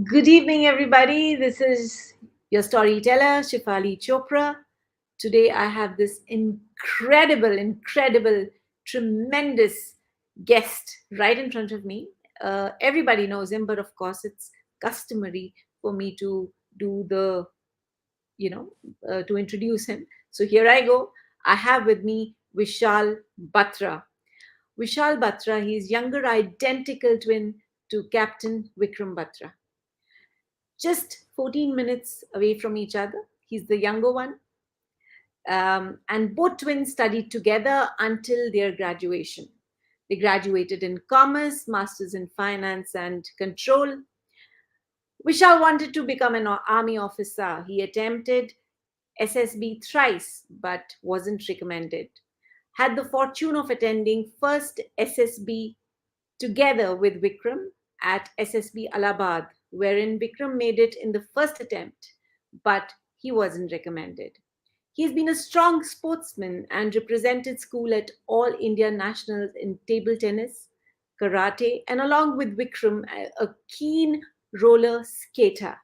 Good evening, everybody. This is your storyteller, Shefali Chopra. Today, I have this incredible, tremendous guest right in front of me. Everybody knows him, but of course, it's customary for me to do you know, to introduce him. So here I go. I have with me Vishal Batra. Vishal Batra, he's younger identical twin to Captain Vikram Batra, just 14 minutes away from each other. He's the younger one. And both twins studied together until their graduation. They graduated in commerce, masters in finance and control. Vishal wanted to become an army officer. He attempted SSB thrice but wasn't recommended. Had the fortune of attending first SSB together with Vikram at SSB Allahabad, wherein Vikram made it in the first attempt, but he wasn't recommended. He's been a strong sportsman and represented school at all India nationals in table tennis, karate, and along with Vikram, a keen roller skater.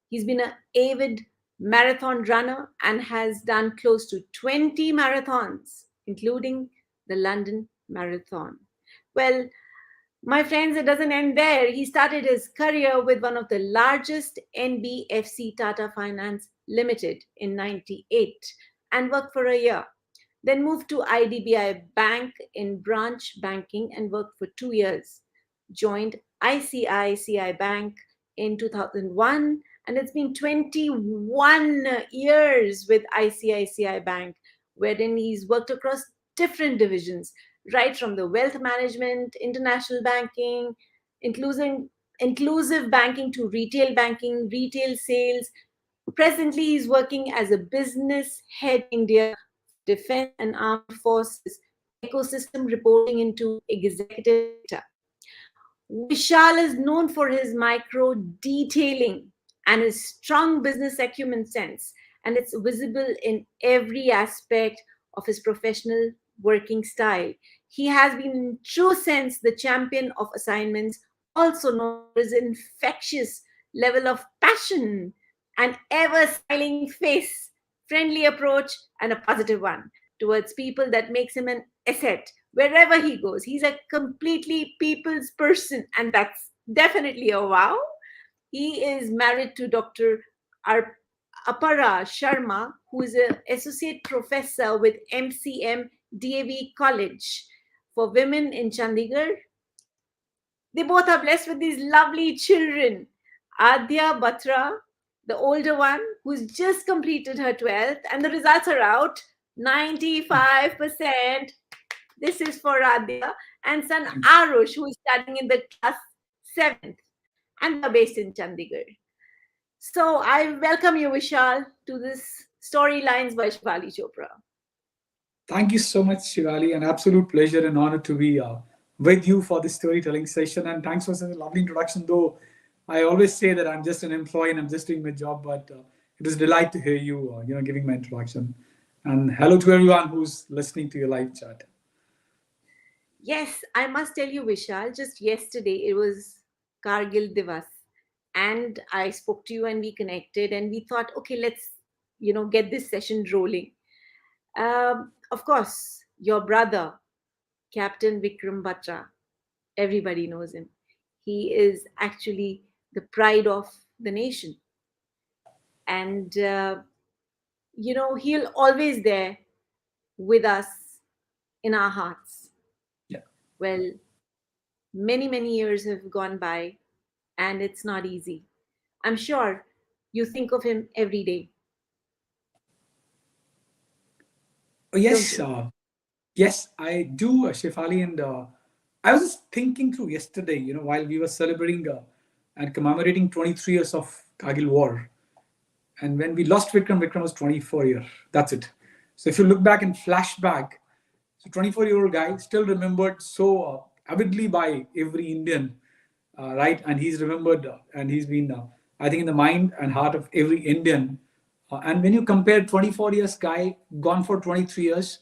He's been an avid marathon runner and has done close to 20 marathons, including the London Marathon. Well, my friends, it doesn't end there. He started his career with one of the largest NBFC Tata Finance Limited in 98 and worked for a year. Then moved to IDBI Bank in branch banking and worked for 2 years. Joined ICICI Bank in 2001, and it's been 21 years with ICICI Bank, wherein he's worked across different divisions, right from the wealth management, international banking, inclusive banking to retail banking, retail sales. Presently, he's working as a business head India for defense and armed forces ecosystem, reporting into executive director. Vishal is known for his micro detailing and his strong business acumen sense, and it's visible in every aspect of his professional working style. He has been, in true sense, the champion of assignments, also known for his infectious level of passion, an ever smiling face, friendly approach, and a positive one towards people that makes him an asset wherever he goes. He's a completely people's person, and that's definitely a wow. He is married to Dr. Ar- Apara Sharma, who is an associate professor with MCM DAV College for Women in Chandigarh. They both are blessed with these lovely children. Adya Batra, the older one, who's just completed her 12th, and the results are out 95%. This is for Radhya and son Arush, who is studying in the class 7th, and they're based in Chandigarh. So I welcome you, Vishal, to this Storylines by Shefali Chopra. Thank you so much, Shivali. An absolute pleasure and honor to be with you for this storytelling session. And thanks for such a lovely introduction. Though I always say that I'm just an employee and I'm just doing my job, but it is a delight to hear you, giving my introduction. And hello to everyone who's listening to your live chat. Yes, I must tell you, Vishal, just yesterday it was Kargil Divas, and I spoke to you and we connected and we thought, okay, let's get this session rolling. Of course, your brother, Captain Vikram Batra, everybody knows him. He is actually the pride of the nation, and he'll always there with us in our hearts. Yeah. Well, many years have gone by, and it's not easy. I'm sure you think of him every day, don't Yes, you? yes, I do, Shefali. And I was just thinking through yesterday, while we were celebrating and commemorating 23 years of Kargil War. And when we lost Vikram, Vikram was 24 years. That's it. So if you look back and flashback, so 24-year-old guy still remembered so avidly by every Indian, right? And he's remembered and he's been, I think, in the mind and heart of every Indian. And when you compare 24 years guy gone for 23 years,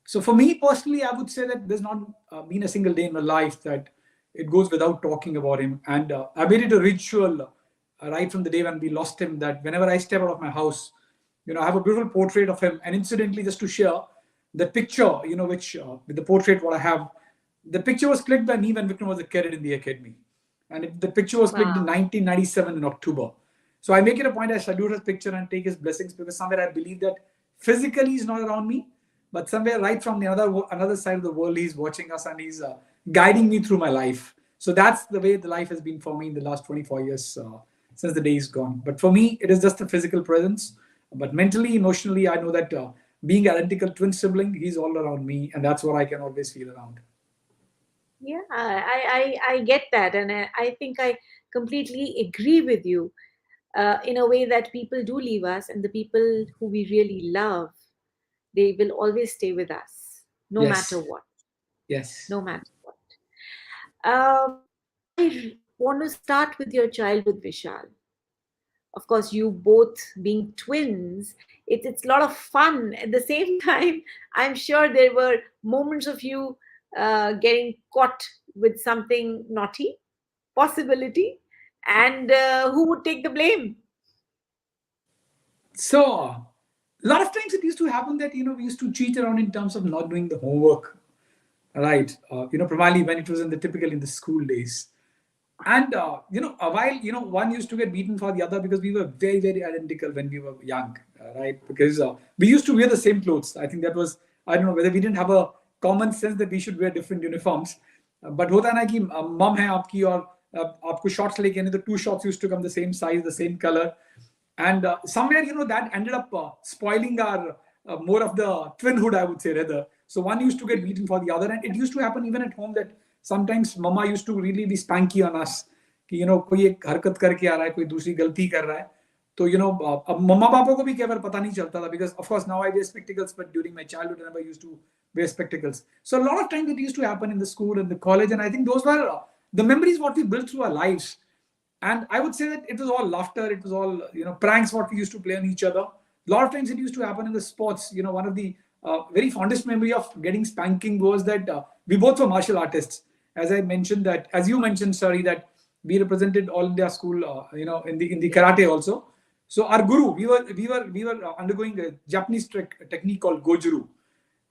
so for me personally, I would say that there's not been a single day in my life that it goes without talking about him. And I made it a ritual right from the day when we lost him, that whenever I step out of my house, I have a beautiful portrait of him. And incidentally, just to share, the picture, which with the portrait, what I have, the picture was clicked by me when Vikram was a cadet in the academy. And the picture was clicked in Wow. 1997 in October. So I make it a point, I salute his picture and take his blessings, because somewhere I believe that physically he's not around me, but somewhere right from the another side of the world, he's watching us and he's guiding me through my life. So that's the way the life has been for me in the last 24 years since the day is gone. But for me, it is just a physical presence. But mentally, emotionally, I know that being identical twin sibling, he's all around me, and that's what I can always feel around. Yeah, I get that. And I think I completely agree with you in a way that people do leave us, and the people who we really love, they will always stay with us, no matter Yes, what. yes. No matter what. I want to start with your childhood, Vishal. Of course, you both being twins, it's a lot of fun. At the same time, I'm sure there were moments of you getting caught with something naughty, possibility, and who would take the blame? So, a lot of times it used to happen that we used to cheat around in terms of not doing the homework, right? Primarily when it was in the typical in the school days. And a while, one used to get beaten for the other because we were very, very identical when we were young, right? Because we used to wear the same clothes. I think that was, I don't know whether we didn't have a common sense that we should wear different uniforms. But होता है ना कि mom है आपकी और आपको shorts लेके आने, the two shorts used to come the same size, the same color. And somewhere, that ended up spoiling our more of the twinhood, I would say, rather. So one used to get beaten for the other. And it used to happen even at home that sometimes mama used to really be spanky on us कि कोई एक हरकत करके आ रहा है, कोई दूसरी गलती कर रहा है. तो अब मम्मा पापा को भी कई बार पता नहीं चलता था, because of course now I wear spectacles, but during my childhood I never used to wear spectacles. So a lot of times it used to happen in the school and the college, and I think those were the memories what we built through our lives. And I would say that it was all laughter, it was all pranks what we used to play on each other. A lot of times it used to happen in the sports. One of the very fondest memory of getting spanking was that we both were martial artists. As I mentioned that, as you mentioned, sorry, that we represented all India school, in the Yeah. karate also. So our guru, we were undergoing a Japanese technique called Gojuru,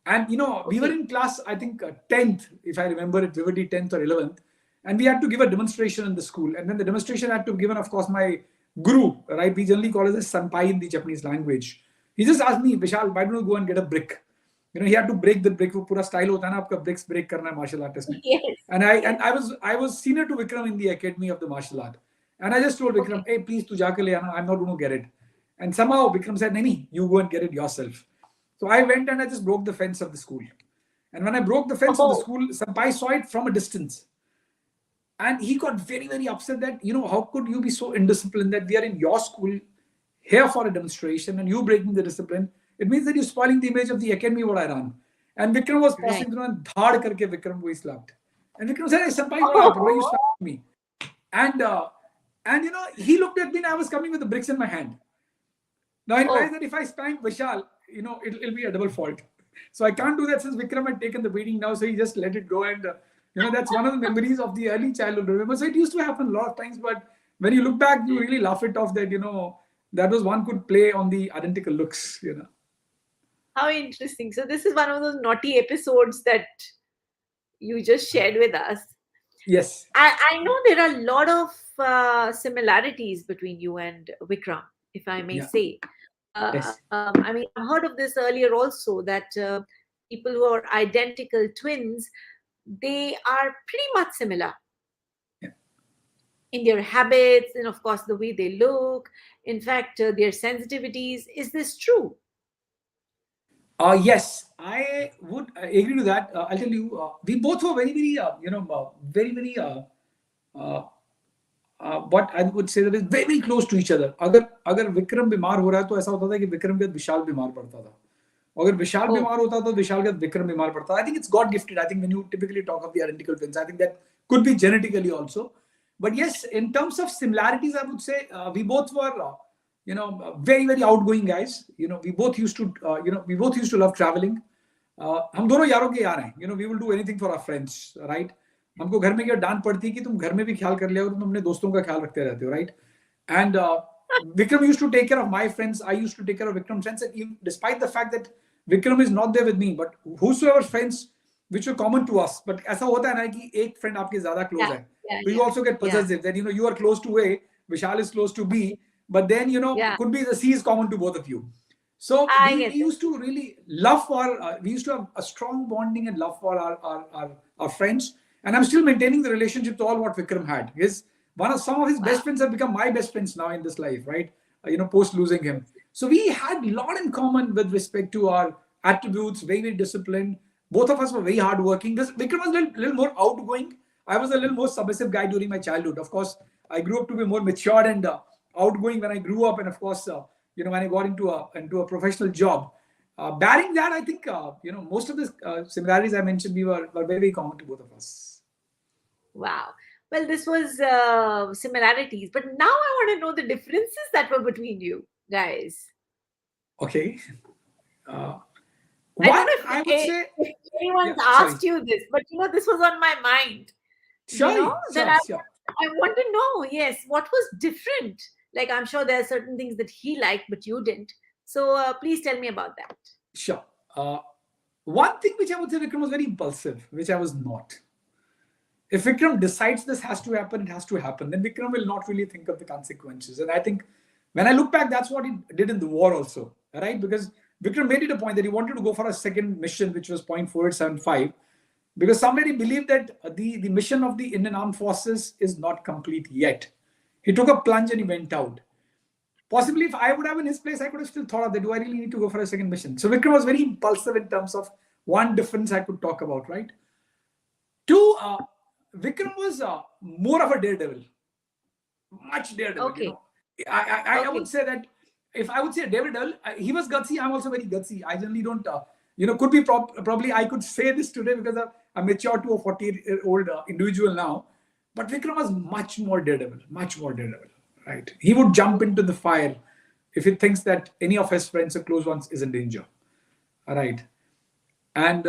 and we were Okay. in class, I think 10th, if I remember it vividly, 10th or 11th, and we had to give a demonstration in the school. And then the demonstration had to be given, of course, my guru, right? We generally call it as senpai in the Japanese language. He just asked me, Vishal, why don't you go and get a brick? He had to break the brick. वो पूरा style होता है ना आपका, bricks break करना है martial artist में. Yes. And I Yes. and I was senior to Vikram in the academy of the martial art. And I just told Vikram, Okay. hey, please tu jaake le aana, I'm not going to get it. And somehow Vikram said, Nani, you go and get it yourself. So I went and I just broke the fence of the school. And when I broke the fence of the Oh, school, Senpai saw it from a distance. And he got very, very upset that, how could you be so indisciplined that we are in your school here for a demonstration and you breaking the discipline? It means that you're spoiling the image of the academy what I run. And Vikram was right. passing through and dhad karke Vikram ko he slapped. And Vikram said, hey, Senpai, what happened? Why you Oh, slapped me? And he looked at me and I was coming with the bricks in my hand. Now I realized oh, that if I spank Vishal, it'll be a double fault. So I can't do that since Vikram had taken the beating now. So he just let it go. And, that's one of the memories of the early childhood. Remember, so it used to happen a lot of times. But when you look back, you really laugh it off that, that was one could play on the identical looks. how interesting. So this is one of those naughty episodes that you just shared with us. Yes. I know there are a lot of similarities between you and Vikram, if I may Yeah. say. Yes. I mean, I've heard of this earlier also, that people who are identical twins, they are pretty much similar Yeah. in their habits and, of course, the way they look. In fact, their sensitivities. Is this true? Yes, I would agree to that. I'll tell you, we both were very, very, very, very, what I would say that is very, very close to each other. अगर विक्रम बीमार हो रहा है तो ऐसा होता था कि विक्रम के बाद विशाल बीमार पड़ता था. अगर विशाल Oh, बीमार होता तो विशाल के बाद विक्रम बीमार पड़ता. I think it's God gifted. I think when you typically talk of the identical twins, I think that could be genetically also. But yes, in terms of similarities, I would say we both were, very, very outgoing guys. We both used to love traveling. हम दोनों यारों के यार हैं. We will do anything for our friends, right? हमको घर में क्या डांट पड़ती है कि तुम घर में भी ख्याल कर लिया और तुम अपने दोस्तों का ख्याल रखते रहते हो, right? And Vikram used to take care of my friends. I used to take care of Vikram's friends. And even, despite the fact that Vikram is not there with me, but whosoever friends which were common to us, but ऐसा होता है ना कि एक friend आपके ज़्यादा close Yeah, है, yeah, so you yeah, also get yeah, possessive. That you are close to A, Vishal is close to B, but then yeah. could be the C is common to both of you. So I we get it. used to really love for we used to have a strong bonding and love for our friends, and I'm still maintaining the relationship to all what Vikram had. His one of some of his best Wow. friends have become my best friends now in this life, right? Post losing him. So we had a lot in common with respect to our attributes, very, very disciplined. Both of us were very hardworking. Because Vikram was a little more outgoing. I was a little more submissive guy during my childhood. Of course, I grew up to be more matured and outgoing when I grew up, and of course, when I got into a professional job. Barring that, I think most of the similarities I mentioned were very, very common to both of us. Wow. Well, this was similarities, but now I want to know the differences that were between you guys. Okay. Uh, I don't One, know I would say, if yeah, anyone's sorry. asked you this, but this was on my mind. Sure, That sure, sure. I want to know, yes, what was different? Like, I'm sure there are certain things that he liked, but you didn't. So please tell me about that. Sure. One thing which I would say Vikram was very impulsive, which I was not. If Vikram decides this has to happen, it has to happen. Then Vikram will not really think of the consequences. And I think when I look back, that's what he did in the war also, right? Because Vikram made it a point that he wanted to go for a second mission, which was 0.4875, because somebody believed that the mission of the Indian Armed Forces is not complete yet. He took a plunge and he went out. Possibly, if I would have in his place, I could have still thought of that. Do I really need to go for a second mission? So Vikram was very impulsive in terms of one difference I could talk about, right? Two, Vikram was more of a daredevil, much daredevil. Okay. I would Okay. say that if I would say daredevil, he was gutsy. I'm also very gutsy. I generally don't, could be probably I could say this today because I'm mature to a 40-year-old individual now. But Vikram was much more daredevil, right? He would jump into the fire if he thinks that any of his friends or close ones is in danger, all right? And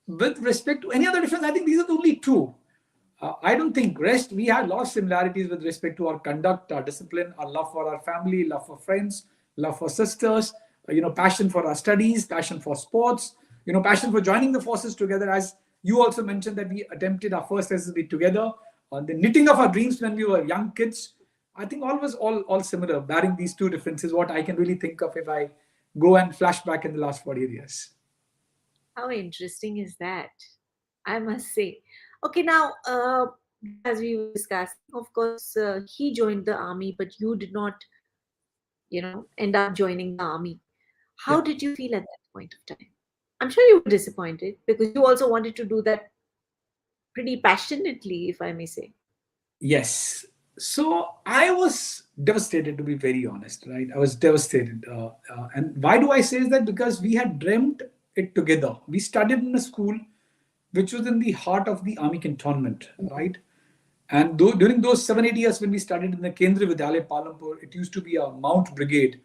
with respect to any other difference, I think these are the only two. I don't think rest. We had a lot of similarities with respect to our conduct, our discipline, our love for our family, love for friends, love for sisters. Passion for our studies, passion for sports. Passion for joining the forces together. As you also mentioned that we attempted our first SSB together. The knitting of our dreams when we were young kids. I think all was all similar. Barring these two differences, what I can really think of if I go and flash back in the last 40 years. How interesting is that? I must say. Okay, now, as we were discussing, of course, he joined the army, but you did not, end up joining the army. How Yeah. did you feel at that point of time? I'm sure you were disappointed because you also wanted to do that pretty passionately, if I may say. Yes. So I was devastated, to be very honest, right? I was devastated. And why do I say that? Because we had dreamt it together. We studied in a school which was in the heart of the army cantonment, right? And during those 7 8 years when we studied in the Kendriya Vidyalaya Palampur, it used to be a Mount Brigade.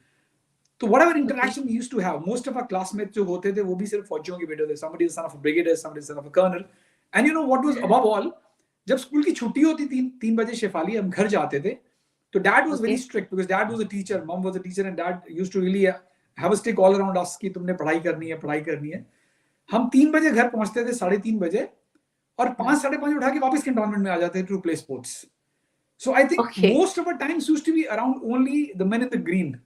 So whatever Okay. interaction we used to have, most of our classmates जो होते थे वो भी सिर्फ फौजियों के बेटे थे. Somebody is the son of a brigadier, somebody is the son of a colonel. And what was above all, जब स्कूल की छुट्टी होती थी 3 बजे शेफाली हम घर जाते थे, तो dad was very Okay. strict because dad was a teacher, mom was a teacher, and dad used to really have a stick all around us कि तुमने पढ़ाई करनी है पढ़ाई करनी है. हम 3 बजे घर पहुंचते थे 3:30 बजे और 5 5:30 उठा के वापस कैंटोनमेंट में आ जाते थे to play sports. So I think Okay. most of our times used to be around only the men in the green.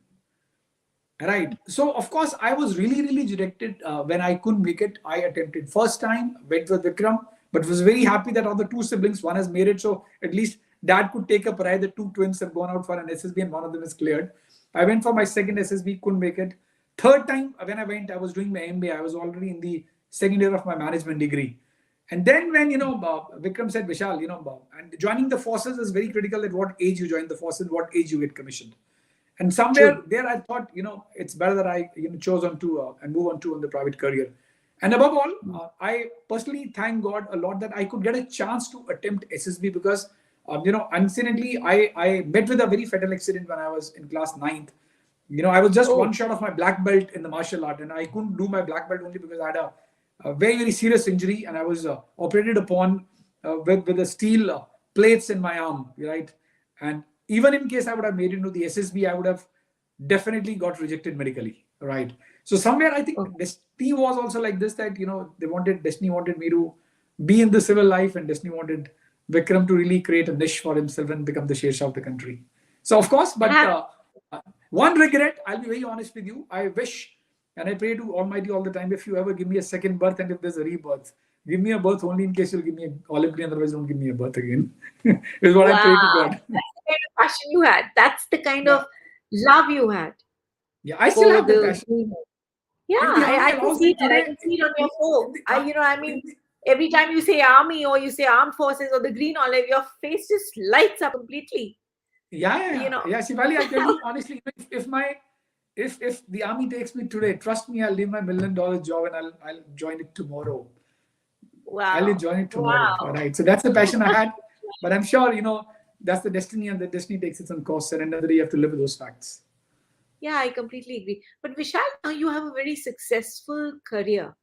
Right. So of course I was really, really dejected when I couldn't make it. I attempted first time, went with Vikram, but was very happy that of the two siblings, one has made it. So at least dad could take a pride. The two twins have gone out for an SSB and one of them is cleared. I went for my second SSB, couldn't make it. Third time when I went, I was doing my MBA. I was already in the second year of my management degree. And then when Vikram said, Vishal, and joining the forces is very critical at what age you join the forces, what age you get commissioned. And somewhere True. there, I thought, it's better that I chose on to and move on to on the private career. And above all, I personally thank God a lot that I could get a chance to attempt SSB because, unfortunately, I met with a very fatal accident when I was in class ninth. I was just one Oh, shot of my black belt in the martial art, and I couldn't do my black belt only because I had a very, very serious injury, and I was operated upon with the steel plates in my arm, right? And even in case I would have made it into the SSB, I would have definitely got rejected medically, right? So somewhere I think Okay. destiny was also like this, that destiny wanted me to be in the civil life, and destiny wanted Vikram to really create a niche for himself and become the Sher Shah of the country. So of course, but uh, one regret, I'll be very honest with you. I wish and I pray to Almighty all the time, if you ever give me a second birth and if there's a rebirth, give me a birth only in case you'll give me an olive green, otherwise don't give me a birth again. Is what I pray to Wow. God. That's the kind of passion you had. That's the kind Yeah. of love you had Yeah, I still for have that the passion. green. Yeah, If the army I can allows see me that. I today, can see it on your if phone. the, I mean, if the every time you say army or you say armed forces or the green olive, your face just lights up completely. yeah, yeah, You yeah, know, yeah. Shivali, I tell you honestly, if the army takes me today, trust me, I'll leave my $1 million job and I'll join it tomorrow. I'll wow, join it tomorrow. All wow. right. So that's the passion I had, but I'm sure that's the destiny, and the destiny takes its own course. And end of the day, you have to live with those facts. Yeah, I completely agree. But Vishal, now you have a very successful career.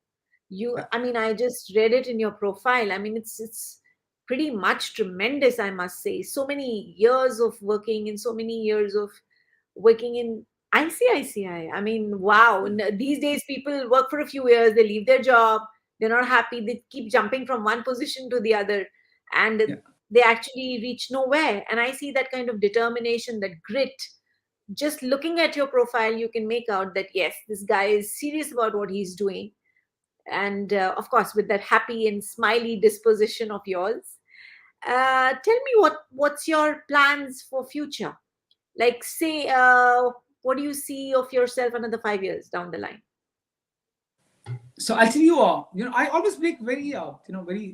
Yeah. I mean, I just read it in your profile. I mean, it's pretty much tremendous, I must say. So many years of working and so many years of working in ICICI. I mean, wow. These days, people work for a few years, they leave their job, they're not happy, they keep jumping from one position to the other, and Yeah. they actually reach nowhere. And I see that kind of determination, that grit. Just looking at your profile, you can make out that yes, this guy is serious about what he's doing, and of course with that happy and smiley disposition of yours. Tell me, what's your plans for future, like say, what do you see of yourself another 5 years down the line? So I'll tell you, I always make very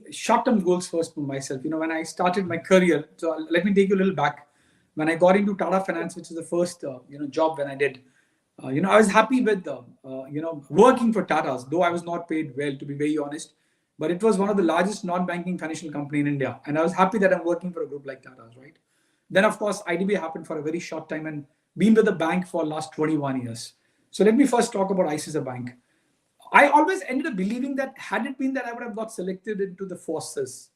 short-term goals first for myself. When I started my career, so let me take you a little back. When I got into Tata Finance, which is the first, job when I did, I was happy with, working for Tata's, though I was not paid well, to be very honest. But it was one of the largest non-banking financial company in India, and I was happy that I'm working for a group like Tata's, right? Then, of course, IDB happened for a very short time, and been with the bank for last 21 years. So let me first talk about ICICI Bank. I always ended up believing that had it been that I would have got selected into the forces,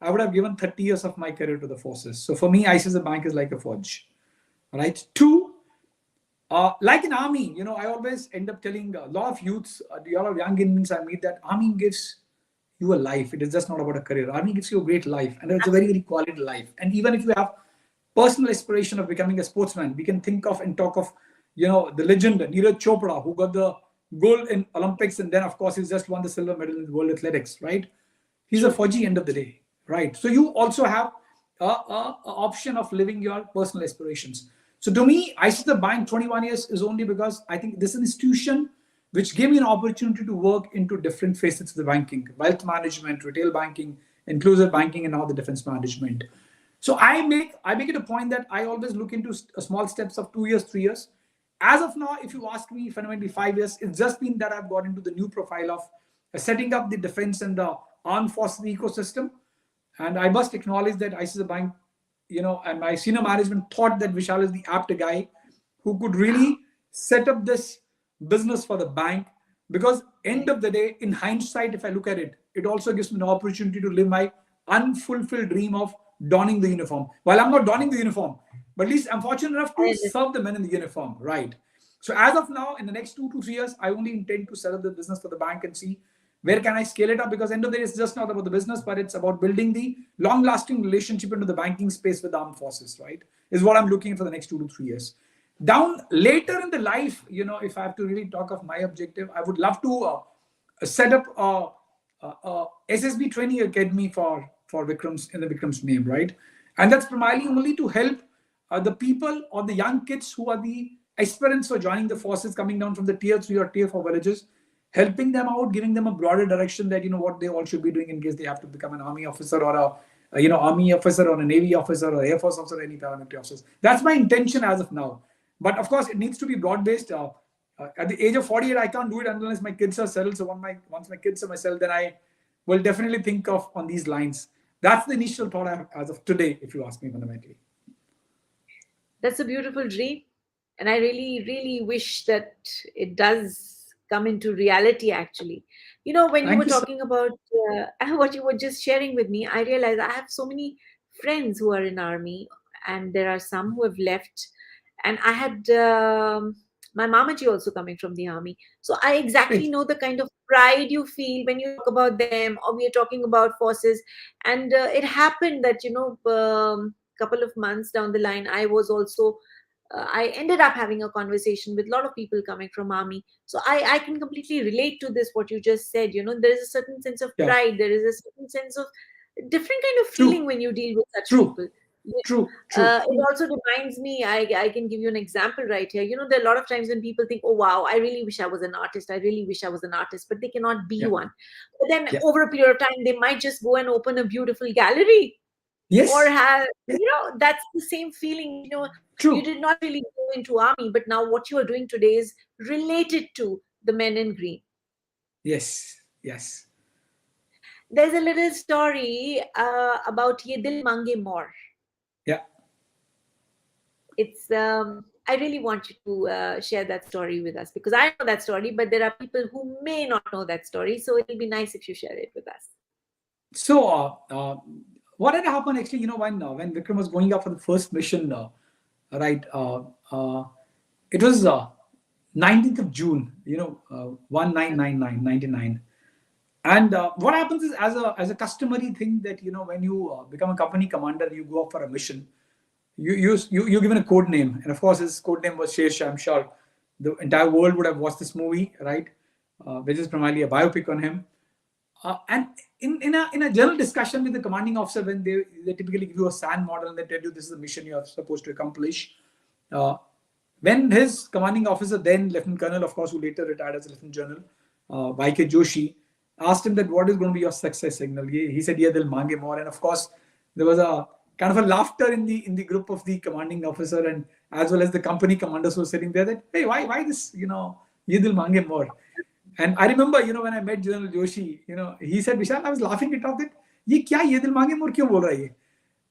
I would have given 30 years of my career to the forces. So for me, ICICI Bank is like a forge, right? Two, like an army, I always end up telling a lot of youths, a lot of young Indians I meet, that army gives you a life. It is just not about a career. Army gives you a great life, and it's a very, very quality life. And even if you have personal aspiration of becoming a sportsman, we can think of and talk of, the legend Neeraj Chopra, who got the gold in Olympics, and then of course he's just won the silver medal in World Athletics, right? He's a True. Fauji end of the day, right? So you also have a option of living your personal aspirations. So to me, I see the bank 21 years is only because I think this institution which gave me an opportunity to work into different facets of the banking, wealth management, retail banking, inclusive banking, and now the defense management. So I make it a point that I always look into small steps of 2 years, 3 years. As of now, if you ask me, fundamentally 5 years, it's just been that I've got into the new profile of setting up the defense and the armed forces ecosystem. And I must acknowledge that ICICI Bank, and my senior management thought that Vishal is the apt guy who could really set up this business for the bank. Because end of the day, in hindsight, if I look at it, it also gives me an opportunity to live my unfulfilled dream of donning the uniform. While I'm not donning the uniform, but at least I'm fortunate enough I to understand. serve the men in the uniform, right? So as of now, in the next 2 to 3 years, I only intend to set up the business for the bank and see where can I scale it up, because end of the day, it's just not about the business, but it's about building the long-lasting relationship into the banking space with the armed forces, right? Is what I'm looking at for the next 2 to 3 years. Down later in the life, if I have to really talk of my objective, I would love to set up a SSB training academy for Vikram's in the Vikram's name, right? And that's primarily only to help the people or the young kids who are the aspirants for joining the forces coming down from the tier 3 or tier 4 villages, helping them out, giving them a broader direction that what they all should be doing in case they have to become an army officer or a army officer or a navy officer or air force officer or any paramilitary officers. That's my intention as of now. But of course, it needs to be broad based. At the age of 48, I can't do it unless my kids are settled. So once my kids are settled, then I will definitely think of on these lines. That's the initial thought I have as of today, if you ask me fundamentally. That's a beautiful dream, and I really really wish that it does come into reality actually. When you were Thank you, sir. talking about what you were just sharing with me, I realized I have so many friends who are in army, and there are some who have left. And I had my mamaji also coming from the army, so I exactly Great. know the kind of pride you feel when you talk about them, or we are talking about forces. And it happened that, couple of months down the line, I was also I ended up having a conversation with a lot of people coming from army. So I can completely relate to this, what you just said. There is a certain sense of Yeah. pride, there is a certain sense of different kind of feeling True. when you deal with such True. people. True. True. It also reminds me, I can give you an example right here. There are a lot of times when people think, oh, wow, I really wish I was an artist. I really wish I was an artist, but they cannot be Yeah. one. But then Yeah. over a period of time, they might just go and open a beautiful gallery, or Yes. have, Yes. that's the same feeling. You True. did not really go into army, but now what you are doing today is related to the men in green. Yes. Yes. There's a little story about Ye Dil Maange More. Yeah. It's I really want you to share that story with us, because I know that story, but there are people who may not know that story, so it'll be nice if you share it with us. So, what had happened actually? When Vikram was going up for the first mission, right? It was 19th of June. 1999. And what happens is, as a customary thing, that when you become a company commander, you go up for a mission. You're given a code name, and of course his code name was Shesh. I'm sure the entire world would have watched this movie, right? Which is primarily a biopic on him. And in a general discussion with the commanding officer, when they typically give you a SAN model and they tell you this is the mission you are supposed to accomplish. Uh, when his commanding officer, then Lieutenant Colonel, of course, who later retired as a Lieutenant General, YK Joshi, asked him that what is going to be your success signal. He said, "Yeh Dil Maange More," and of course, there was a kind of a laughter in the group of the commanding officer, and as well as the company commanders who were sitting there, that, hey, why this, Yeh Dil Maange More. And I remember, when I met General Joshi, he said, Vishal, I was laughing it off that, ye kya ye dil mange more kyun bol raha hai ye?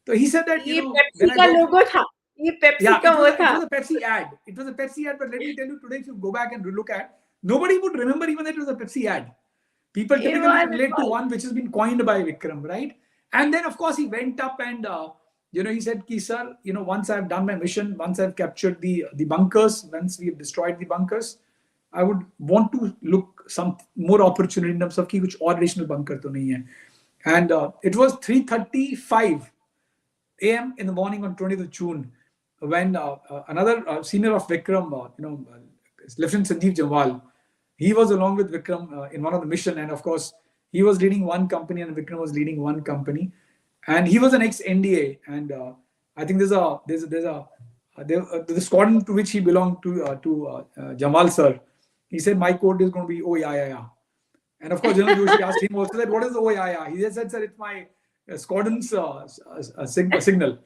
So he said that, ये when Pepsi I का got, लोगो था, ये Pepsi yeah, का it was वो a, it था. was a Pepsi ad. It was a Pepsi ad, but let me tell you today, if you go back and look at, nobody would remember even that it was a Pepsi ad. People It typically was, it relate to was. one which has been coined by Vikram, right? And then, of course, he went up and, he said, Ki, sir, once I've done my mission, once I've captured the bunkers, once we've destroyed the bunkers, I would want to look some more opportunity in terms of कि कुछ और additional bunker तो नहीं है. And it was 3:35 a.m. in the morning on 20th of June when another senior of Vikram, Lieutenant Sanjeev Jamwal, he was along with Vikram in one of the mission, and of course he was leading one company and Vikram was leading one company, and he was an ex-NDA, and I think the squadron to which he belonged to Jamal sir. He said my code is going to be oh yeah yeah yeah, and of course General Joshi asked him also that what is the oh yeah yeah. He just said, sir, it's my squadron's signal.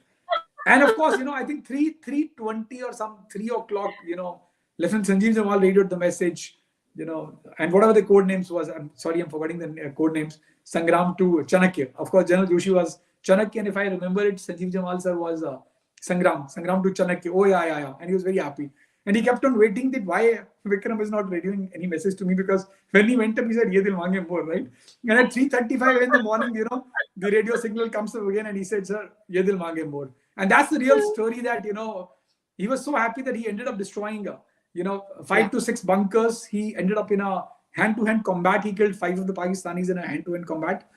And of course, I think 3:20 or some 3 o'clock, Lieutenant Sanjeev Jamal radioed the message, and whatever the code names was, I'm sorry, I'm forgetting the code names, Sangram to Chanakya. Of course, General Joshi was Chanakya, and if I remember it, Sanjeev Jamal sir was Sangram to Chanakya. Oh, yeah, yeah, yeah. And he was very happy. And he kept on waiting that why Vikram is not radioing any message to me, because when he went up, he said, Yeh Dil Maange More, right? And at 3:35 in the morning, the radio signal comes up again and he said, sir, Yeh Dil Maange More. And that's the real story that, he was so happy that he ended up destroying, Yeah. 5 to 6 bunkers. He ended up in a hand-to-hand combat. He killed 5 of the Pakistanis in a hand-to-hand combat.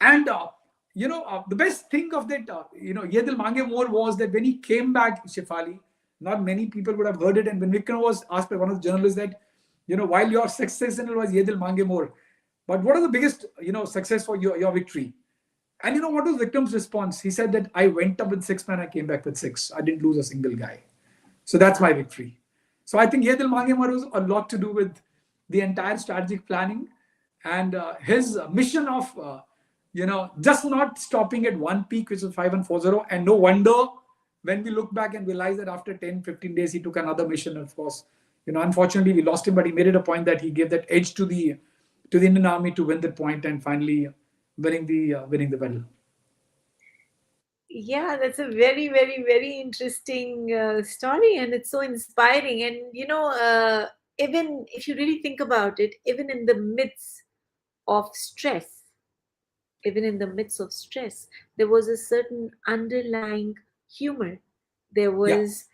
And, the best thing of that, Yeh Dil Maange More was that when he came back, Shefali, not many people would have heard it. And when Vikram was asked by one of the journalists that, while your success signal was Yeh Dil Maange More, but what are the biggest, success for your victory? And what was Vikram's response? He said that I went up with 6 men, I came back with 6. I didn't lose a single guy. So that's my victory. So I think Yeh Dil Maange More was a lot to do with the entire strategic planning and his mission of, just not stopping at one peak, which was 5140. And no wonder when we look back and realize that after 10, 15 days, he took another mission. Of course, unfortunately, we lost him, but he made it a point that he gave that edge to the Indian Army to win that point and finally winning the battle. Yeah, that's a very, very, very interesting story, and it's so inspiring. And even if you really think about it, of stress, even in the midst of stress, there was a certain underlying humor There Yeah. was,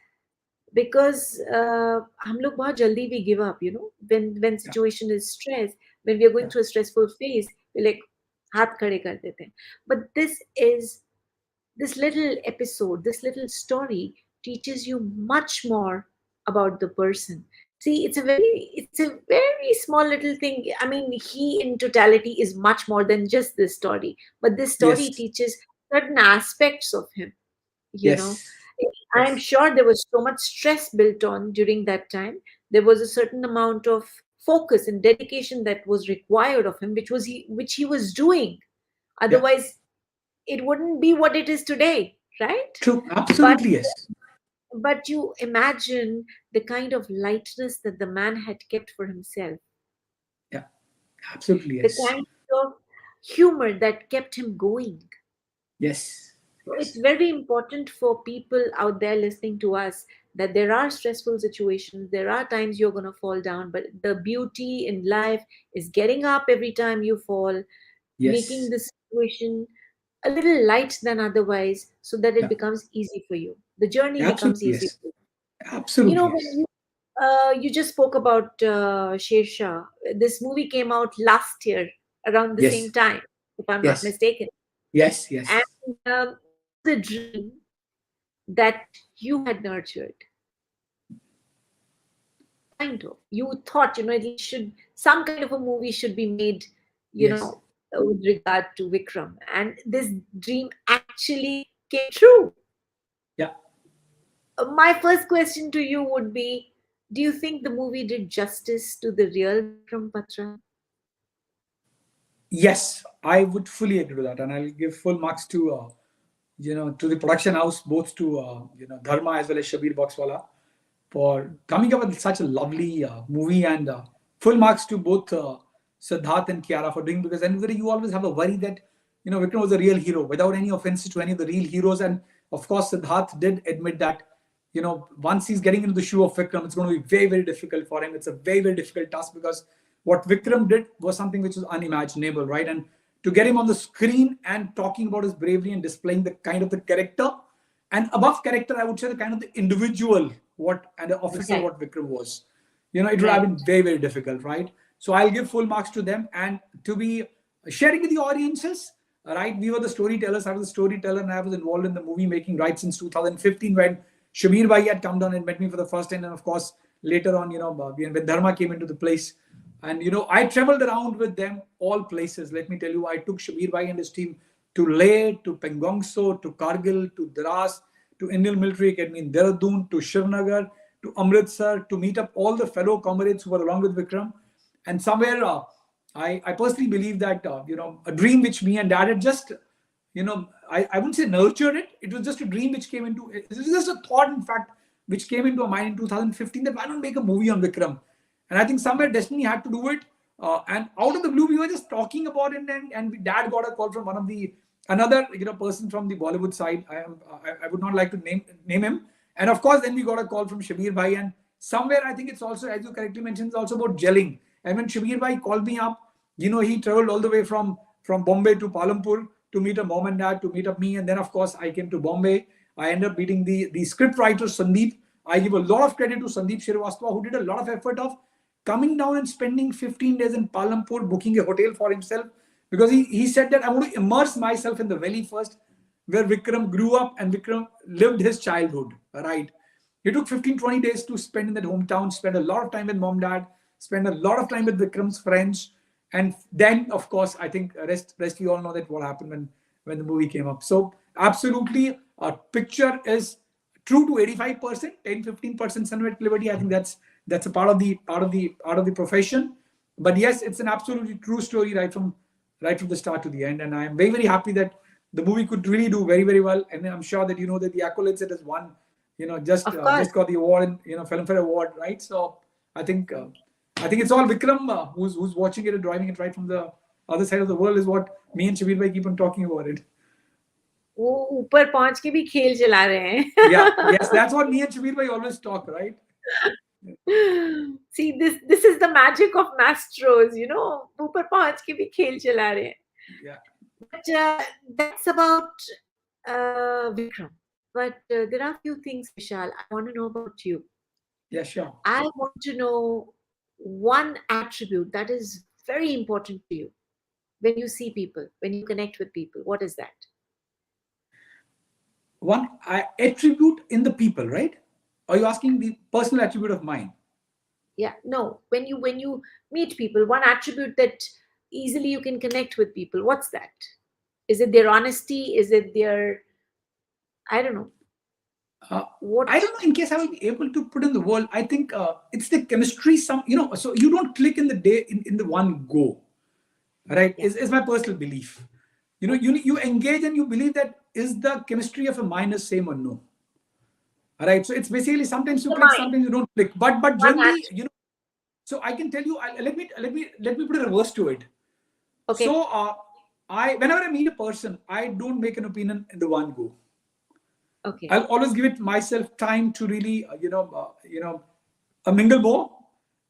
because हम लोग बहुत जल्दी we give up, when Yeah. situation is stress, when we are going Yeah. through a stressful phase, we're like हाथ खड़े कर देते हैं. But this little episode, this little story teaches you much more about the person. See, it's a very small little thing. I mean, he in totality is much more than just this story, but this story Yes. teaches certain aspects of him, you know. Yes. I'm Yes. sure there was so much stress built on during that time. There was a certain amount of focus and dedication that was required of him, which he was doing. Yeah. Otherwise, it wouldn't be what it is today, right? True. But Absolutely. Yes. but you imagine the kind of lightness that the man had kept for himself, Yeah. Absolutely. the Yes. kind of humor that kept him going. Yes. So it's Yes. very important for people out there listening to us that there are stressful situations, there are times you're going to fall down, but the beauty in life is getting up every time you fall, making Yes. the situation a little light than otherwise, so that it Yeah. becomes easy for you. The journey becomes Absolutely. easy Yes. for you. Absolutely. When Yes. you just spoke about Sher Shah, this movie came out last year around the same Yes. time, if I'm not Yes. mistaken. Yes. Yes. And what was the dream that you had nurtured? Kind of. You thought, it should, some kind of a movie should be made, Yes. with regard to Vikram. And this dream actually came true. Yeah. My first question to you would be, do you think the movie did justice to the real Vikram Batra? Yes, I would fully agree with that, and I'll give full marks to to the production house, both to Dharma as well as Shabir Boxwala, for coming up with such a lovely movie, and full marks to both Siddharth and Kiara for doing, because anybody you always have a worry that Vikram was a real hero, without any offense to any of the real heroes, and of course Siddharth did admit that once he's getting into the shoe of Vikram, it's going to be very, very difficult for him. It's a very, very difficult task, because what Vikram did was something which was unimaginable, right? And to get him on the screen and talking about his bravery and displaying the kind of the character, and above character, I would say the kind of the individual what and the officer Right, what Vikram was. It would have right. been very, very difficult, right? So I'll give full marks to them, and to be sharing with the audiences, right? We were the storytellers. I was a storyteller, and I was involved in the movie making right since 2015, when Shamir Bhai had come down and met me for the first time, and of course later on, when Dharma came into the place, and I traveled around with them all places. Let me tell you, I took Shabir Bhai and his team to Leh, to Pengongso, to Kargil, to Dras, to Indian Military Academy in Dehradun, to Shivnagar, to Amritsar, to meet up all the fellow comrades who were along with Vikram. And somewhere, I personally believe that a dream which me and Dad had just I wouldn't say nurtured it. It was just a dream which came into it. It was just a thought, in fact, which came into our mind in 2015, that why not make a movie on Vikram? And I think somewhere destiny had to do it. And out of the blue, we were just talking about it, and Dad got a call from one of the another person from the Bollywood side. I would not like to name him. And of course, then we got a call from Shabir Bhai, and somewhere I think it's also, as you correctly mentioned, it's also about gelling. And when Shabir Bhai called me up, he traveled all the way from Bombay to Palampur to meet a mom and dad, to meet up me, and then of course I came to Bombay. I ended up meeting the script writer Sandeep. I give a lot of credit to Sandeep Shrivastava, who did a lot of effort of coming down and spending 15 days in Palampur, booking a hotel for himself, because he said that I want to immerse myself in the valley first, where Vikram grew up and Vikram lived his childhood, right? He took 15, 20 days to spend in that hometown, spend a lot of time with mom, dad, spend a lot of time with Vikram's friends. And then, of course, I think rest we all know that what happened when the movie came up. So absolutely, our picture is true to 85%, 10-15% sunlight liberty. I think that's a part of the profession. But yes, it's an absolutely true story right from the start to the end. And I am very, very happy that the movie could really do very, very well. And I'm sure that that the accolades it has won, Of course. just got the award and Filmfare Award, right? So I think I think it's all Vikram who's watching it and driving it right from the other side of the world, is what me and Shabir Bhai keep on talking about it. वो ऊपर पहुंच के भी खेल चला रहे Yeah, yes, हैं. that's what me and Shabir Bhai always talk, right? See, this is the magic of Mastros, ऊपर पहुंच के भी खेल चला रहे हैं. Yeah, But that's about Vikram. But there are a few things, Vishal, I want to know about you. Yeah, sure. I want to know one attribute that is very important to you when you see people, when you connect with people. What is that? One I attribute in the people, right? Are you asking the personal attribute of mine? Yeah, no. When you meet people, one attribute that easily you can connect with people. What's that? Is it their honesty? Is it their, I don't know. Uh, I What? don't know. In case I will be able to put in the world, I think it's the chemistry. So you don't click in the day in the one go, right? Yeah. Is my personal belief. You engage and you believe that is the chemistry of a mind is same or no. All right. So it's basically sometimes you The click, mind. sometimes you don't click. But One generally, attribute. so I can tell you. Let me put a reverse to it. Okay. So I whenever I meet a person, I don't make an opinion in the one go. Okay. I'll always give it myself time to really, mingle more,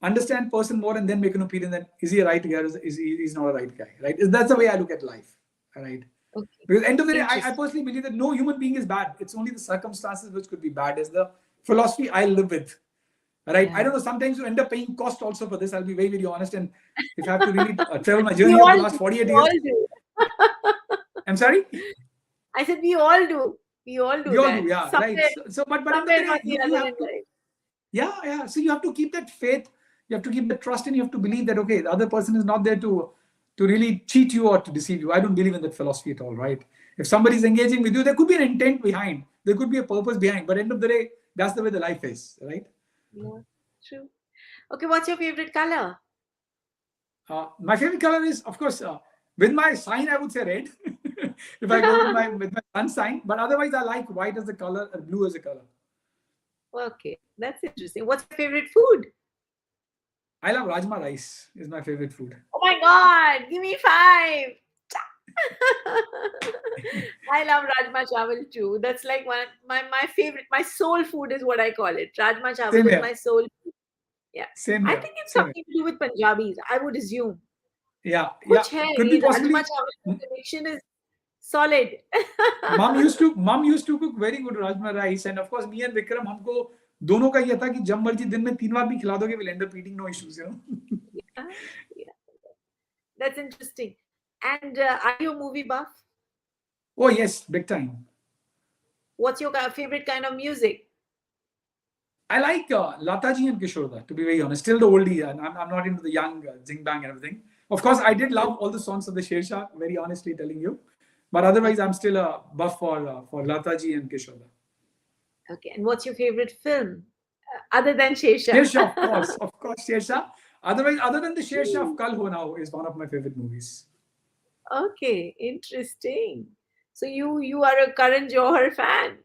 understand person more, and then make an opinion that is he a right guy or is he's not a right guy, right? That's the way I look at life, right? Okay. Because end of the day, I Interesting. personally believe that no human being is bad. It's only the circumstances which could be bad. Is the philosophy I live with, right? I Yeah. don't know. Sometimes you end up paying cost also for this. I'll be very, very honest. And if I have to really travel my We journey of the all last do. 48 We years, all do. I'm sorry. I said we all do. We all do We all do, that yeah, right. somewhere, But end of the somewhere or day, the you other have in to. life. Yeah. So you have to keep that faith, you have to keep the trust, and you have to believe that okay, the other person is not there to really cheat you or to deceive you. I don't believe in that philosophy at all, right? If somebody is engaging with you, there could be an intent behind, there could be a purpose behind, but end of the day, that's the way the life is, right? Yeah. True. Okay. What's your favorite color? My favorite color is, of course, with my sign, I would say red. If I go with my sun sign, but otherwise, I like white as a color and blue as a color. Okay. That's interesting. What's your favorite food? I love rajma rice. Is my favorite food. Oh my God. Give me five. I love Rajma Chawal too. That's like my favorite, my soul food is what I call it. Rajma Chawal Same is here. my soul food. Yeah. Same I here. think it's Same here. something to do with Punjabis, I would assume. Yeah. कुछ है Could be ये rajma possibly. चावल का connection is solid. Mom used to cook very good rajma rice, and of course me and Vikram हमको दोनों का ये था कि जब मर्जी दिन में 3 बार भी खिला दोगे we'll end up eating, no issues. Yeah, yeah, that's interesting. And are you a movie buff? Oh yes, big time. What's your favorite kind of music? I like Lataji and Kishore, to be very honest. Still the oldie, and I'm not into the young zing bang and everything. Of course, I did love all the songs of the Sher, very honestly telling you. But otherwise, I'm Okay, still a buff for Lataji and Kishore. okay. And what's your favorite film other than Shesha? Sher, of course, Sher. Otherwise, other than the Sher of Kal Ho Now is one of my favorite movies. Okay, interesting. So you are a Karan Johar fan.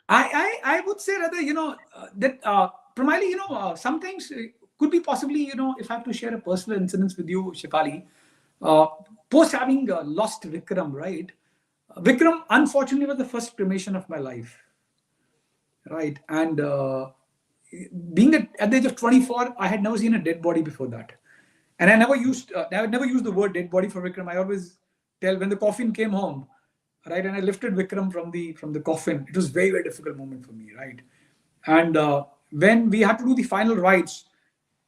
I would say rather, that primarily, sometimes could be possibly, if I have to share a personal incident with you, Shefali, uh, post having lost Vikram, right? Vikram, unfortunately, was the first cremation of my life, right? And being at the age of 24, I had never seen a dead body before that. And I never used the word dead body for Vikram. I always tell when the coffin came home, right, and I lifted Vikram from the coffin. It was very, very difficult moment for me, right? And when we had to do the final rites,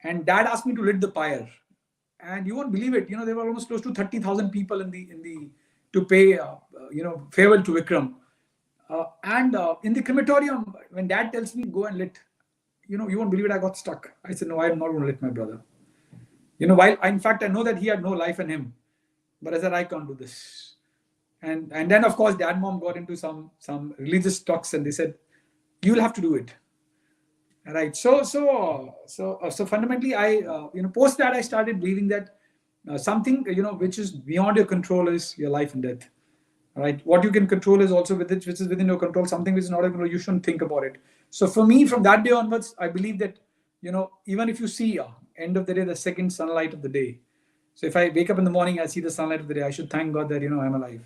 and Dad asked me to lit the pyre, and you won't believe it, there were almost close to 30,000 people in the to pay farewell to Vikram. And in the crematorium, when Dad tells me go and lit, you won't believe it, I got stuck. I said, no, I'm not going to lit my brother. While in fact I know that he had no life in him, but I said I can't do this. And then of course Dad mom got into some religious talks, and they said you'll have to do it. Right. So fundamentally, I post that I started believing that something which is beyond your control is your life and death. Right. What you can control is also which is within your control. Something which is not your control, you shouldn't think about it. So for me, from that day onwards, I believe that even if you see end of the day the second sunlight of the day. So if I wake up in the morning, I see the sunlight of the day, I should thank God that I'm alive.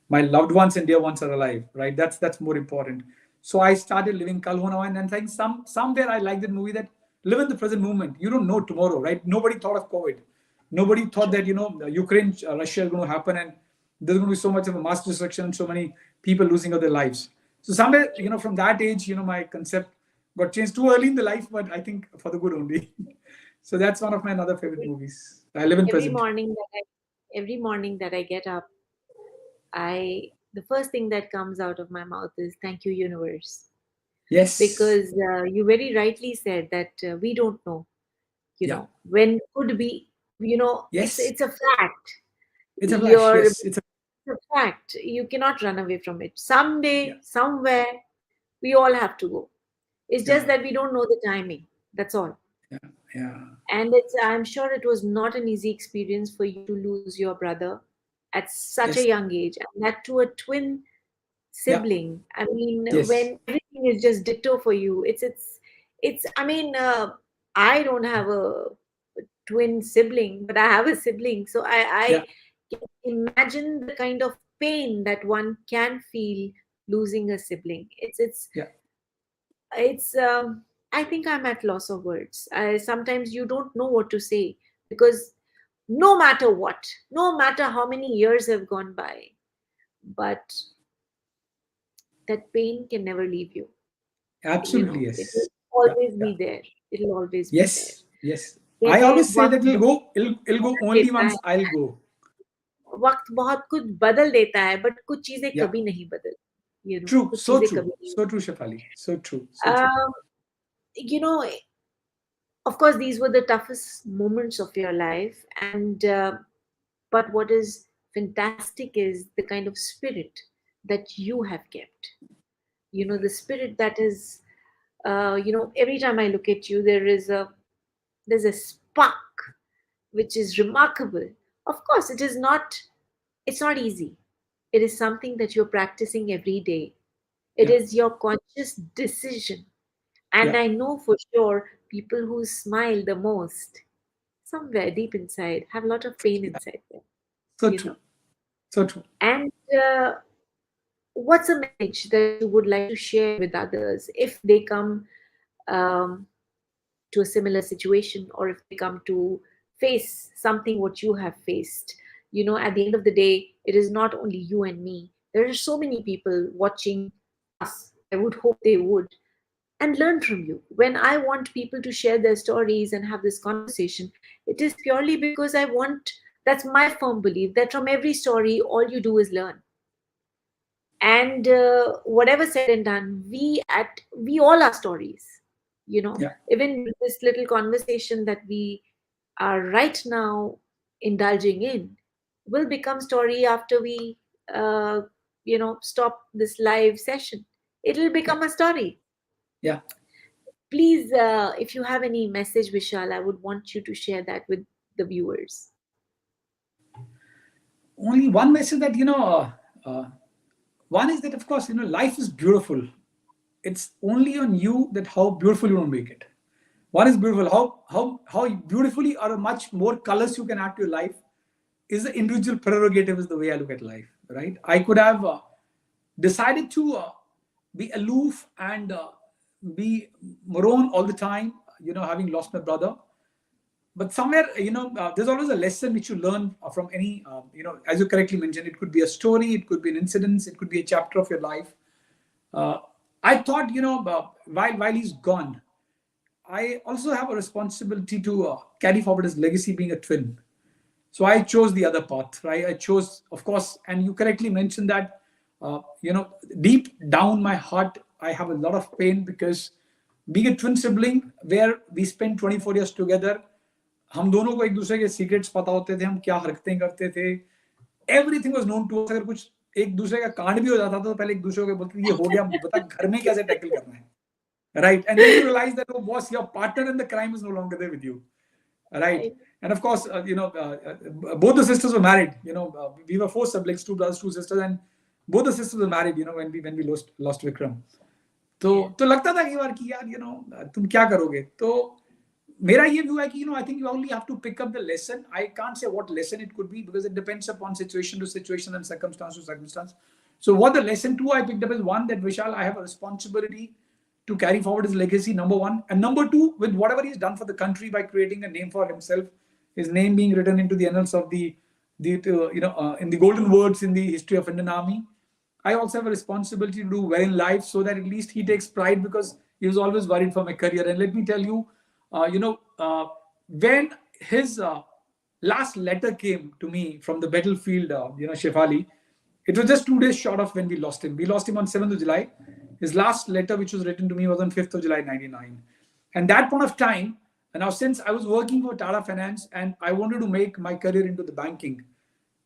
My loved ones and dear ones are alive, right? That's more important. So I started living Kal Ho Now, and I think somewhere I like that movie that live in the present moment. You don't know tomorrow, right? Nobody thought of COVID. Nobody thought that Ukraine Russia is going to happen, and there's going to be so much of a mass destruction, so many people losing of their lives. So somewhere, from that age, my concept got changed too early in the life, but I think for the good only. So that's one of my another favorite movies. I live in every present. morning that I every morning that I get up, I the first thing that comes out of my mouth is thank you, universe, Yes. because you very rightly said that we don't know, Yeah. when could be, Yes. it's a fact. It's a flash. Your Yes. It's a It's a fact. You cannot run away from it. yeah. Someday, somewhere, we all have to go. It's just Yeah. that we don't know the timing. That's all. Yeah. Yeah. And I'm sure it was not an easy experience for you to lose your brother at such a Yes. young age, and that to a twin Yeah. sibling. I mean, Yes. when everything is just ditto for you, it's. I mean, I don't have a twin sibling, but I have a sibling, so I Yeah. can imagine the kind of pain that one can feel losing a sibling. Yeah. It's. I think I'm at loss of words. Sometimes you don't know what to say because no matter what, no matter how many years have gone by, but that pain can never leave you. Absolutely. It will Yes. Yeah. always Yeah. be there. It'll always be there. Yes. Yes. I कहते हैं always say that वक्त it'll बहुत go. It'll go बदल only देता है, once I'll go. वक्त बहुत कुछ बदल देता है, बट कुछ चीजें Yeah. कभी नहीं बदल, True. कुछ So चीजें true. कभी नहीं So true, Shefali. So true. So true. um, you know of course these were the toughest moments of your life, and but what is fantastic is the kind of spirit that you have kept, the spirit that is, every time I look at you, there's a spark which is remarkable. Of course, it's not easy. It is something that you're practicing every day. It Yeah. is your conscious decision. And Yeah. I know for sure people who smile the most, somewhere deep inside, have a lot of pain Yeah. inside them, So you true. know. So true. And what's a message that you would like to share with others if they come um, to a similar situation, or if they come to face something what you have faced? At the end of the day, it is not only you and me. There are so many people watching us. I would hope they would and learn from you. When I want people to share their stories and have this conversation, it is purely because that's my firm belief that from every story all you do is learn. And whatever said and done, we all are stories. Yeah. Even this little conversation that we are right now indulging in will become story after we uh, stop this live session. It'll Yeah. become a story. Yeah. Please, if you have any message, Vishal, I would want you to share that with the viewers. Only one message that one is that of course life is beautiful. It's only on you that how beautiful you want to make it. One is beautiful. How beautifully or much more colors you can add to your life is the individual prerogative. Is the way I look at life. Right. I could have decided to be aloof and be morone all the time. Having lost my brother, but somewhere there's always a lesson which you learn from any as you correctly mentioned, it could be a story, it could be an incident, it could be a chapter of your life. uh, I thought while he's gone, I also have a responsibility to carry forward his legacy being a twin. So I chose the other path, right? I chose, of course, and you correctly mentioned that deep down my heart I have a lot of pain because being a twin sibling where we spent 24 years together, हम दोनों को एक दूसरे के secrets पता होते थे, हम क्या हरकतें करते थे, everything was known to us. अगर कुछ एक दूसरे का कांड भी हो जाता था तो पहले एक दूसरे को बोलते थे ये हो गया, बता घर में कैसे टैकल करना है, right? And then you realize that, oh boss, your partner in the crime is no longer there with you, right? And of course both the sisters were married. We were four siblings, two brothers, two sisters, and both the sisters were married when we lost Vikram. तो लगता था कई बार कि यार तुम क्या करोगे. तो मेरा ये व्यू है कि I think you only have to pick up the lesson. I can't say what lesson it could be because it depends upon situation to situation and circumstance to circumstance. So what the lesson two I picked up is, one, that Vishal, I have a responsibility to carry forward his legacy, number one, and number two, with whatever he's done for the country by creating a name for himself, his name being written into the annals of the in the golden words in the history of Indian Army. I also have a responsibility to do well in life, so that at least he takes pride, because he was always worried for my career. And let me tell you, when his last letter came to me from the battlefield, Shefali, it was just 2 days short of when we lost him. We lost him on 7th of July. His last letter, which was written to me, was on 5th of July, 99. And that point of time, and now since I was working for Tata Finance and I wanted to make my career into the banking,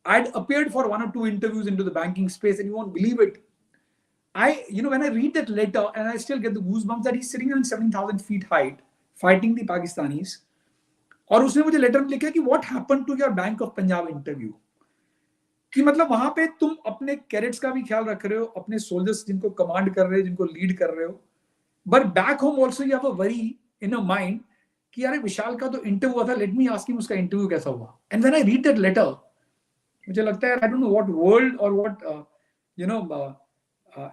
I'd appeared for 1 or 2 interviews into the banking space, and you won't believe it. When I read that letter, and I still get the goosebumps that he's sitting on 17,000 feet height, fighting the Pakistanis. और उसने मुझे letter में लिखा कि what happened to your bank of Punjab interview, कि मतलब वहां पे तुम अपने कैडेट्स का भी ख्याल रख रहे हो, अपने सोल्जर्स जिनको कमांड कर रहे हो, जिनको लीड कर रहे हो, but back home also you have a worry in a mind कि यार विशाल का तो इंटरव्यू हुआ था, लेट मी आस्क हिम उसका इंटरव्यू कैसा हुआ. And when I read that letter, मुझे लगता है I don't know what world और what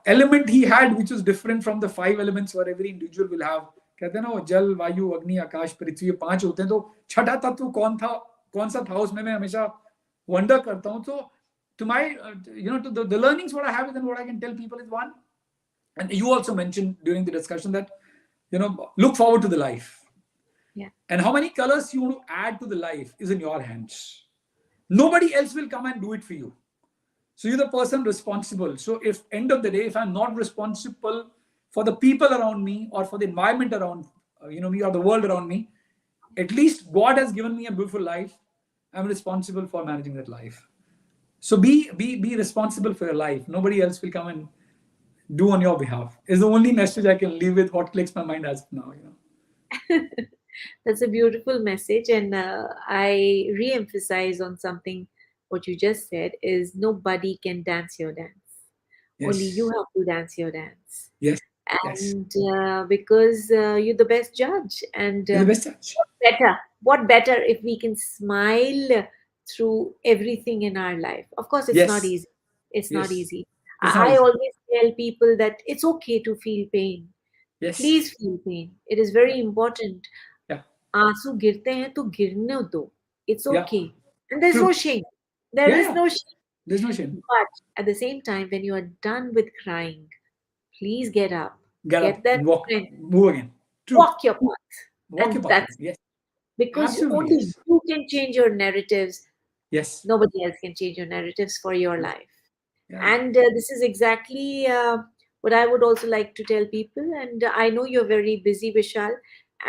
element he had which was different from the 5 elements where every individual will have. कहते हैं ना वो जल वायु अग्नि आकाश पृथ्वी 5 होते हैं, तो छठा तत्व कौन सा था उसमें, मैं हमेशा वंडर करता हूँ. तो to my to the learnings what I have and what I can tell people is one, and you also mentioned during the discussion that look forward to the life. Yeah. And how many colors you want to add to the life is in your hands. Nobody else will come and do it for you. So you're the person responsible. So if end of the day, if I'm not responsible for the people around me or for the environment around me or the world around me, at least God has given me a beautiful life. I'm responsible for managing that life. So be responsible for your life. Nobody else will come and do on your behalf. Is the only message I can leave with what clicks my mind as of now. That's a beautiful message, and I re-emphasize on something what you just said is nobody can dance your dance. Only Yes. you have to dance your dance. Yes. Yes. And because you're the best judge, and You're the best judge. what better if we can smile through everything in our life. Of course, it's not Yes. easy. It's not Yes. easy. It's not I easy. always tell people that it's okay to feel pain. Yes. Please feel pain. It is very important. Yeah. आंसू गिरते हैं तो गिरने दो. It's Yeah. okay. And there's no True. shame. There Yeah. is Yeah. no shame. There's no shame. But at the same time, when you are done with crying, please get up. Get Get up that and walk. strength. Move again. True. Walk your path. Walk your And path again. that's Yes. because Absolutely. only Yes. you can change your narratives. Yes. Nobody else can change your narratives for your Yes. life. Yeah. And this is exactly what I would also like to tell people. And I know you're very busy, Vishal,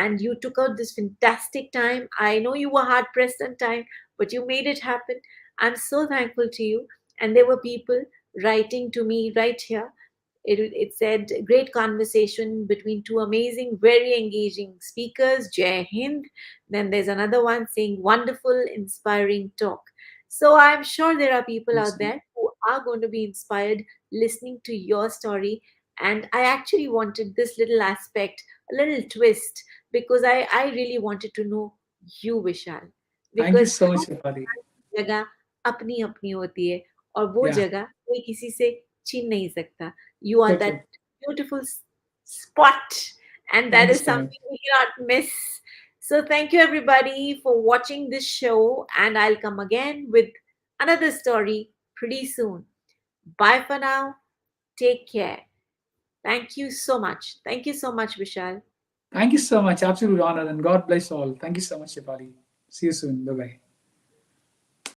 and you took out this fantastic time. I know you were hard pressed on time, but you made it happen. I'm so thankful to you. And there were people writing to me right here. It said, great conversation between two amazing, very engaging speakers. Jai Hind. Then there's another one saying, wonderful, inspiring talk. So I'm sure there are people out there who are going to be inspired listening to your story. And I actually wanted this little aspect, a little twist, because I really wanted to know you, Vishal. Thank you Because so much, her Shefali. जगह अपनी अपनी होती है और वो Yeah. जगह कोई किसी से छीन नहीं सकता. You are So that true. beautiful spot, and that Thank you is so much. something we cannot miss. So thank you everybody for watching this show, and I'll come again with another story pretty soon. Bye for now. Take care. Thank you so much. Thank you so much, Vishal. Thank you so much. Absolute honor. And God bless all. Thank you so much, Shefali. See you soon. Bye bye.